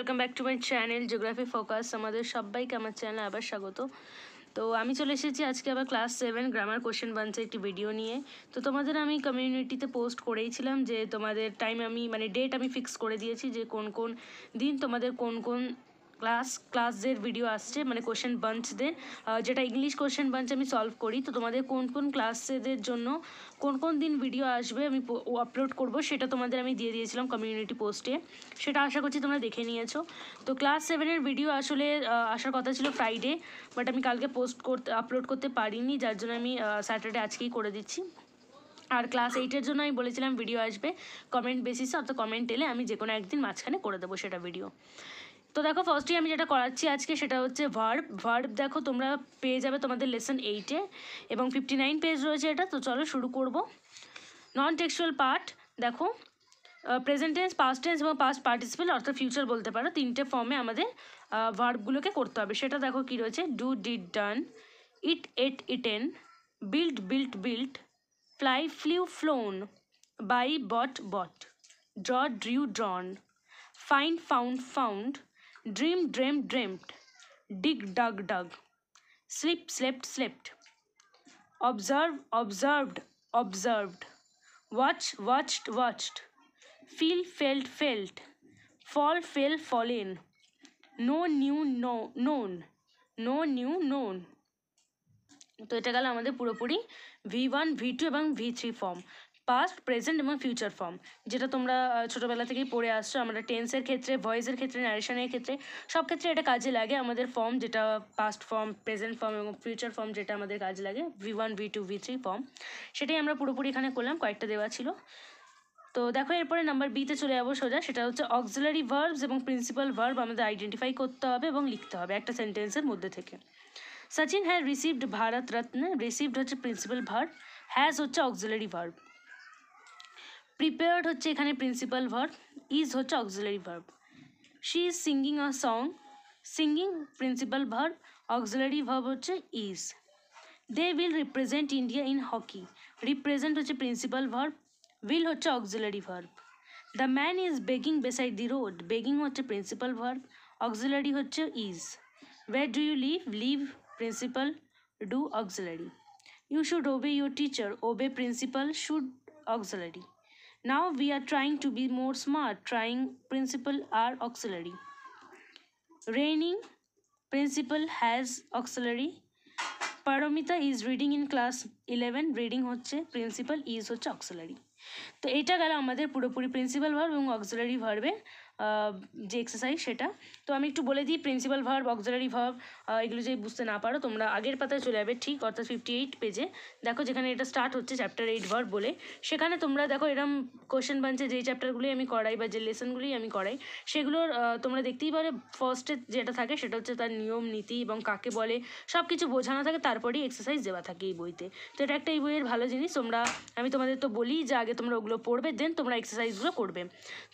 Welcome back to my channel geography focus. আমাদের সবাইকে আমার চ্যানেলে আবার স্বাগত। তো আমি চলে এসেছি আজকে আবার ক্লাস 7 গ্রামার কোশ্চেন বাঞ্চের একটি ভিডিও নিয়ে। তো তোমাদের আমি কমিউনিটিতে পোস্ট করেইছিলাম যে তোমাদের টাইম আমি ডেট আমি ফিক্স করে দিয়েছি যে কোন কোন দিন তোমাদের কোন কোন ক্লাসদের ভিডিও আসছে, কোশ্চেন বাঞ্চদের, যেটা ইংলিশ কোশ্চেন বাঞ্চ আমি সলভ করি। তো তোমাদের কোন কোন ক্লাসেদের জন্য কোন কোন দিন ভিডিও আসবে আমি আপলোড করব সেটা তোমাদের আমি দিয়ে দিয়েছিলাম কমিউনিটি পোস্টে। সেটা আশা করছি তোমরা দেখে নিয়েছো। তো ক্লাস 7-এর ভিডিও আসলে আসার কথা ছিল ফ্রাইডে, বাট আমি কালকে আপলোড করতে পারিনি, যার জন্য আমি স্যাটারডে আজকেই করে দিচ্ছি। আর ক্লাস 8-এর জন্য আমি বলেছিলাম ভিডিও আসবে কমেন্ট বেসিসে, অর্থাৎ কমেন্ট এলে আমি যে কোনো একদিন মাঝখানে করে দেবো সেটা ভিডিও। তো দেখো ফার্স্টেই আমি যেটা করাচ্ছি আজকে সেটা হচ্ছে ভার্ব। দেখো তোমরা পেয়ে যাবে তোমাদের লেসন 8-এ এবং 59 পেজ রয়েছে এটা। তো চলো শুরু করব। নন টেক্সচুয়াল পার্ট দেখো, প্রেজেন্ট টেন্স, পাস্ট টেন্স এবং পাস্ট পার্টিসিপেল অর্থাৎ ফিউচার বলতে পারো, তিনটে ফর্মে আমাদের ভার্বগুলোকে করতে হবে। সেটা দেখো কী রয়েছে: do, did, done; eat, ate, eaten; build, built, built; fly, flew, flown; buy, bought, bought; draw, drew, drawn; find, found, found; dream, dreamed, dreamed; dig, dug, dug; sleep, slept, slept; observe, observed, observed; watch, watched, watched; feel, felt, felt; fall, fell, fallen; know, knew, known; know, knew, known। তো এটা গেল আমাদের পুরোপুরি V1, V2 এবং V3 form, past, present এবং future form, যেটা তোমরা ছোটোবেলা থেকেই পড়ে আসছো। আমরা টেন্সের ক্ষেত্রে, ভয়েসের ক্ষেত্রে, ন্যারেশনের ক্ষেত্রে, সব ক্ষেত্রে এটা কাজে লাগে আমাদের ফর্ম, যেটা পাস্ট ফর্ম, প্রেজেন্ট ফর্ম এবং ফিউচার ফর্ম, যেটা আমাদের কাজে লাগে V1, V2, V3 ফর্ম। সেটাই আমরা পুরোপুরি এখানে করলাম, কয়েকটা দেওয়া ছিল। তো দেখো এরপরে নাম্বার বিতে চলে যাবো সোজা। সেটা হচ্ছে অক্সিলারি ভার্বস এবং প্রিন্সিপাল ভার্ব আমাদের আইডেন্টিফাই করতে হবে এবং লিখতে হবে একটা সেন্টেন্সের মধ্যে থেকে। Sachin has received Bharat Ratna. Received হচ্ছে প্রিন্সিপাল ভার্ব, হ্যাজ হচ্ছে অক্সিলারি ভার্ব, প্রিপেয়ার্ড হচ্ছে এখানে প্রিন্সিপাল ভার্ব, ইজ হচ্ছে auxiliary verb. She is singing a song, singing principal verb, auxiliary verb হচ্ছে is. They will represent India in hockey, represent হচ্ছে principal verb, will হচ্ছে auxiliary verb. The man is begging beside the road, begging হচ্ছে principal verb, auxiliary হচ্ছে is. Where do you live, live principal, do auxiliary. You should obey your teacher, obey principal, should auxiliary. Now we are trying to be more smart, trying principal are auxiliary. Raining principal has auxiliary. Paromita is reading in class 11, reading হচ্ছে principal, is হচ্ছে auxiliary. তো এটা গেল আমাদের পুরোপুরি principal verb এবং auxiliary ভার্বের যে এক্সারসাইজ সেটা। তো আমি একটু বলে দিই, প্রিন্সিপাল ভার্ব, অক্সিলারি ভার্ব, এগুলো যদি বুঝতে না পারো তোমরা আগের পাতায় চলে যাবে, ঠিক অর্থাৎ 58 পেজে দেখো, যেখানে এটা স্টার্ট হচ্ছে চ্যাপ্টার 8 ভার্ব বলে। সেখানে তোমরা দেখো এরম কোশ্চেন বাঞ্চে যেই চ্যাপ্টারগুলোই আমি করাই বা যে লেসনগুলোই আমি করাই সেগুলোর তোমরা দেখতেই পারে ফার্স্টে যেটা থাকে সেটা হচ্ছে তার নিয়ম নীতি এবং কাকে বলে সব কিছু বোঝানো থাকে, তারপরেই এক্সারসাইজ দেওয়া থাকে এই বইতে। তো এটা একটা এই বইয়ের ভালো জিনিস। আমি তোমাদের তো বলি যে আগে তোমরা ওগুলো পড়বে, দেন তোমরা এক্সারসাইজগুলো করবে।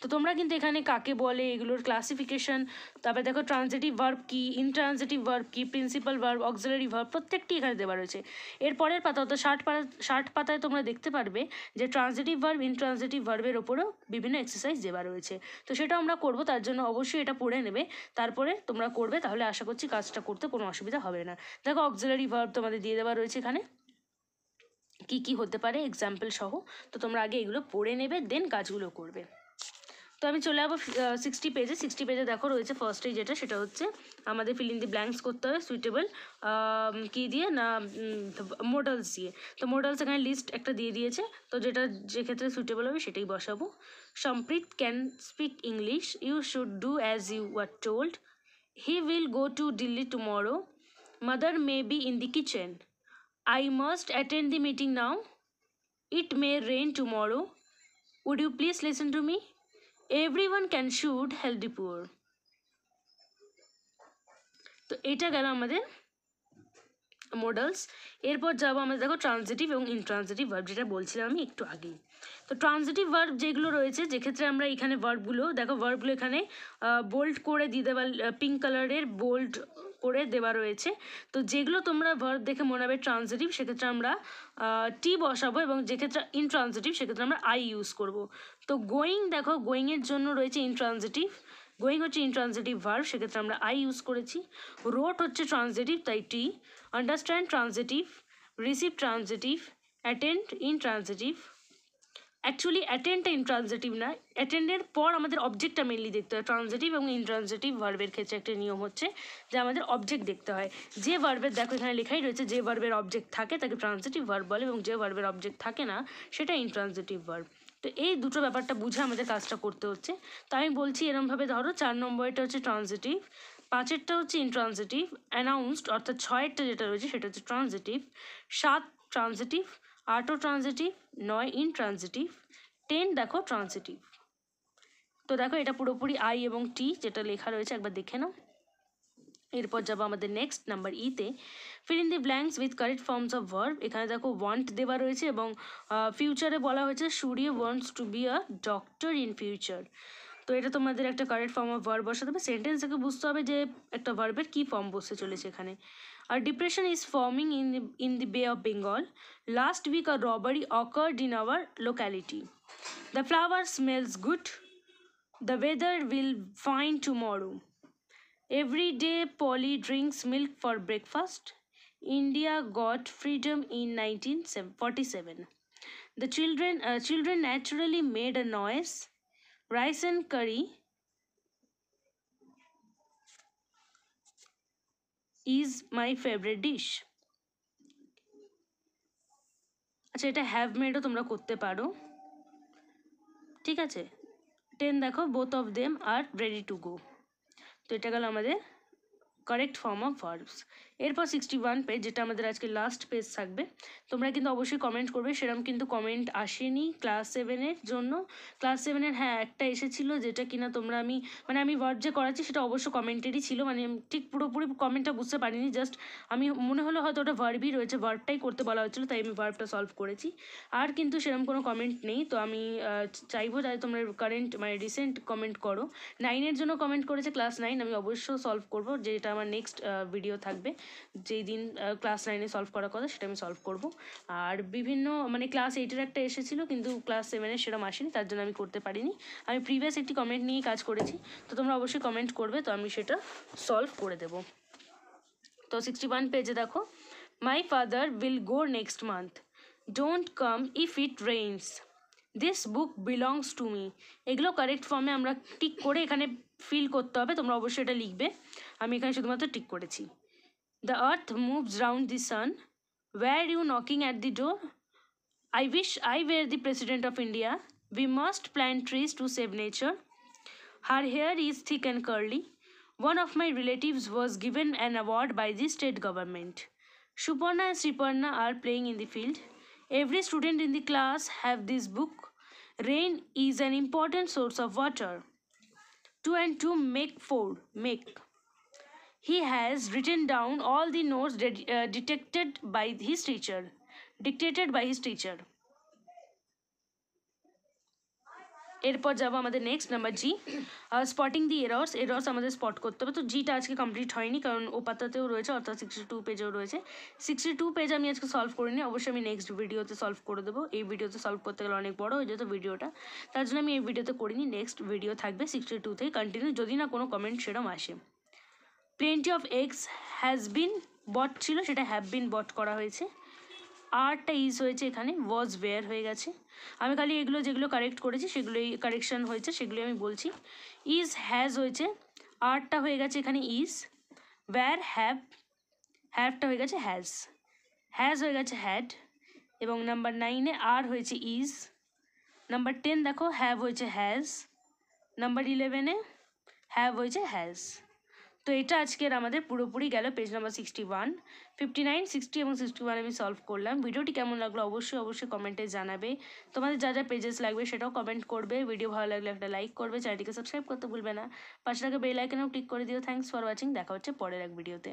তো তোমরা কিন্তু এখানে কাকে বলে, এগুলোর ক্লাসিফিকেশন, তারপরে দেখো ট্রান্সিটিভ ভার্ব কী, ইনট্রান্সিটিভ ভার্ব কী, প্রিন্সিপাল ভার্ব, অক্সিলারি ভার্ব, প্রত্যেকটি এখানে দেওয়া রয়েছে। এরপরের পাতা অর্থাৎ 60 পাতায় তোমরা দেখতে পারবে যে ট্রান্সিটিভ ভার্ব, ইনট্রান্সিটিভ ভার্বের ওপরেও বিভিন্ন এক্সারসাইজ দেওয়া রয়েছে। তো সেটা আমরা করবো, তার জন্য অবশ্যই এটা পড়ে নেবে, তারপরে তোমরা করবে, তাহলে আশা করছি কাজটা করতে কোনো অসুবিধা হবে না। দেখো অক্সিলারি ভার্ব তোমাদের দিয়ে দেওয়া রয়েছে এখানে কি কি হতে পারে এক্সাম্পল সহ। তো তোমরা আগে এগুলো পড়ে নেবে, দেন কাজগুলো করবে। তো আমি চলে যাবো 60 পেজে। 60 পেজে দেখো রয়েছে ফার্স্টেই যেটা, সেটা হচ্ছে আমাদের ফিল ইন দি ব্ল্যাঙ্কস করতে হবে সুইটেবল কী দিয়ে না, মডেলস দিয়ে। তো মডেলস এখানে লিস্ট একটা দিয়ে দিয়েছে, তো যেটা যে ক্ষেত্রে সুইটেবল হবে সেটাই বসাবো। Samprit can speak English, you should do as you are told, he will go to Delhi tomorrow, mother may be in the kitchen, I must attend the meeting now. It may rain tomorrow. Would you please listen to me? Everyone can should help the poor. তো এটা গেল আমাদের models. এরপর যাবো আমরা দেখো transitive এবং intransitive verb, যেটা বলছিলাম আমি একটু আগেই। তো ট্রান্সিটিভ ভার্ব যেগুলো রয়েছে, যেক্ষেত্রে আমরা এখানে ভার্বগুলো দেখো, ভার্বগুলো এখানে বোল্ড করে দিয়ে দেওয়া, পিঙ্ক কালারের বোল্ড করে দেওয়া রয়েছে। তো যেগুলো তোমরা ভার্ব দেখে মনে হবে ট্রান্সিটিভ, সেক্ষেত্রে আমরা টি বসাবো, এবং যেক্ষেত্রে ইনট্রান্সিটিভ সেক্ষেত্রে আমরা আই ইউজ করব। তো গোয়িং দেখো, গোয়িংয়ের জন্য রয়েছে ইনট্রান্সিটিভ, গোয়িং হচ্ছে ইনট্রান্সিটিভ ভার্ব, সেক্ষেত্রে আমরা আই ইউজ করেছি। রোট হচ্ছে ট্রান্সিটিভ, তাই টি। Understand transitive, receive transitive, attend intransitive. Actually অ্যাটেন্ডটা ইনট্রান্সিটিভ না, অ্যাটেন্ডের পর আমাদের অবজেক্টটা মেনলি দেখতে হয়। ট্রান্সিটিভ এবং ইনট্রান্সিটিভ ভার্বের ক্ষেত্রে একটা নিয়ম হচ্ছে যে আমাদের অবজেক্ট দেখতে হয়। যে ভার্বের, দেখো এখানে লেখাই রয়েছে, যে ভার্বের অবজেক্ট থাকে তাকে ট্রান্সিটিভ ভার্ব বলে, এবং যে ভার্বের অবজেক্ট থাকে না সেটা ইনট্রান্সিটিভ ভার্ব। তো এই দুটো ব্যাপারটা বুঝে আমাদের কাজটা করতে হচ্ছে। তো আমি বলছি এরমভাবে, ধরো 4 নম্বরটা হচ্ছে ট্রান্সিটিভ, 5এরটা হচ্ছে ইনট্রান্সিটিভ, অ্যানাউন্সড অর্থাৎ 6এরটা যেটা রয়েছে সেটা হচ্ছে ট্রান্সিটিভ, 7 ট্রান্সিটিভ, 8ও ট্রান্সিটিভ, 9 ইনট্রান্সিটিভ, 10 দেখো ট্রান্সিটিভ। তো দেখো এটা পুরোপুরি আই এবং টি যেটা লেখা রয়েছে একবার দেখে নাও। এরপর যাবো আমাদের নেক্সট নাম্বার ইতে, fill in the blanks with correct forms of verb. এখানে দেখো ওয়ান্ট দেওয়া রয়েছে এবং ফিউচারে বলা হয়েছে Surya wants to be a doctor in future. তো এটা তোমাদের একটা কারেক্ট ফর্ম অফ ভার্ব বসাতে হবে। সেন্টেন্স থেকে বুঝতে হবে যে একটা ভার্বের কী ফর্ম বসতে চলেছে এখানে। আর depression is forming in the bay of Bengal. Last week a robbery occurred in our locality. The flower smells good. The weather will fine tomorrow. Every day Polly drinks milk for breakfast. India got freedom in 1947. The children naturally made a noise. Rice and curry is my favorite dish. আচ্ছা, এটা have মেডও তোমরা করতে পারো, ঠিক আছে। 10 দেখো, both of them are ready to go. তো এটা গেল আমাদের কারেক্ট ফর্ম অফ ভার্বস। এরপর 61 পেজ, যেটা আমাদের আজকে লাস্ট পেজ থাকবে। তোমরা কিন্তু অবশ্যই কমেন্ট করবে, সেরকম কিন্তু কমেন্ট আসেনি ক্লাস 7-এর জন্য। ক্লাস 7-এর হ্যাঁ একটা এসেছিলো, যেটা কিনা তোমরা আমি ভার্ব যে করাচ্ছি সেটা অবশ্য কমেন্টেরই ছিল, ঠিক পুরোপুরি কমেন্টটা বুঝতে পারিনি, জাস্ট আমি মনে হলো হয়তো ওটা ভার্বই রয়েছে, ভার্বটাই করতে বলা হচ্ছিলো, তাই আমি ভার্বটা সলভ করেছি। আর কিন্তু সেরকম কোনো কমেন্ট নেই। তো আমি চাইবো যাতে তোমরা কারেন্ট রিসেন্ট কমেন্ট করো। 9-এর জন্য কমেন্ট করেছে ক্লাস 9, আমি অবশ্যই সলভ করবো, যেটা আমার নেক্সট ভিডিও থাকবে, যেই দিন ক্লাস 9-এ সলভ করার কথা সেটা আমি সলভ করব। আর বিভিন্ন ক্লাস 8-এর একটা এসেছিলো, কিন্তু ক্লাস 7-এর সেরকম আসেনি, তার জন্য আমি করতে পারিনি। আমি প্রিভিয়াস একটি কমেন্ট নিয়েই কাজ করেছি। তো তোমরা অবশ্যই কমেন্ট করবে, তো আমি সেটা সলভ করে দেবো। তো 61 পেজে দেখো, my father will go next month. Don't come if it rains. This book belongs to me. এগুলো কারেক্ট ফর্মে আমরা টিক করে এখানে ফিল করতে হবে, তোমরা অবশ্যই এটা লিখবে। আমি এখানে শুধুমাত্র টিক করেছি। The earth moves round the sun. Were you knocking at the door? I wish I were the president of India. We must plant trees to save nature. Her hair is thick and curly. One of my relatives was given an award by the state government. Suparna and Sriparna are playing in the field. Every student in the class have this book. Rain is an important source of water. 2 and 2 make 4. Make. He has written down all the notes dictated by his teacher. এরপর যাবো আমাদের next number জি, spotting দি errors আমাদের spot করতে হবে। তো জিটা আজকে complete হয়নি, কারণ ও পাতাতেও রয়েছে, অর্থাৎ 62 পেজেও রয়েছে। 62 পেজ আমি আজকে সলভ করিনি, অবশ্যই আমি নেক্সট ভিডিওতে সলভ করে দেবো। এই ভিডিওতে সলভ করতে গেলে অনেক বড় হয়ে যেত ভিডিওটা, তার জন্য আমি এই ভিডিওতে করিনি। নেক্সট ভিডিও থাকবে 62 থেকে কন্টিনিউ, যদি না কোনো কমেন্ট সেরম আসে। Plenty of eggs has been বট ছিল, সেটা হ্যাভ বিন বট করা হয়েছে। আরটা ইজ হয়েছে, এখানে ওয়াজ ওয়্যার হয়ে গেছে। আমি খালি এগুলো যেগুলো কারেক্ট করেছি সেগুলোই কারেকশান হয়েছে, সেগুলোই আমি বলছি। ইজ হ্যাজ হয়েছে, আরটা হয়ে গেছে এখানে ইজ। ওয়্যার হ্যাভটা হয়ে গেছে হ্যাজ হয়ে গেছে হ্যাড। এবং নাম্বার 9-এ আর হয়েছে ইজ। নাম্বার 10 দেখো, হ্যাভ হয়েছে হ্যাজ। নাম্বার 11-এ হ্যাভ হয়েছে হ্যাজ। তো এটা আজকের আমাদের পুরোপুরি গেল পেজ নাম্বার 61, 59, 60 এবং 61 আমি সলভ করলাম। ভিডিওটি কেমন লাগলো অবশ্যই কমেন্টে জানাবে। তোমাদের যা যা পেজেস লাগবে সেটাও কমেন্ট করবে। ভিডিও ভালো লাগলে একটা লাইক করবে, চ্যানেলটিকে সাবস্ক্রাইব করতে ভুলবে না, পাশে থাকা বেল আইকনেও ক্লিক করে দিও। থ্যাঙ্কস ফর ওয়াচিং, দেখা হচ্ছে পরের এক ভিডিওতে।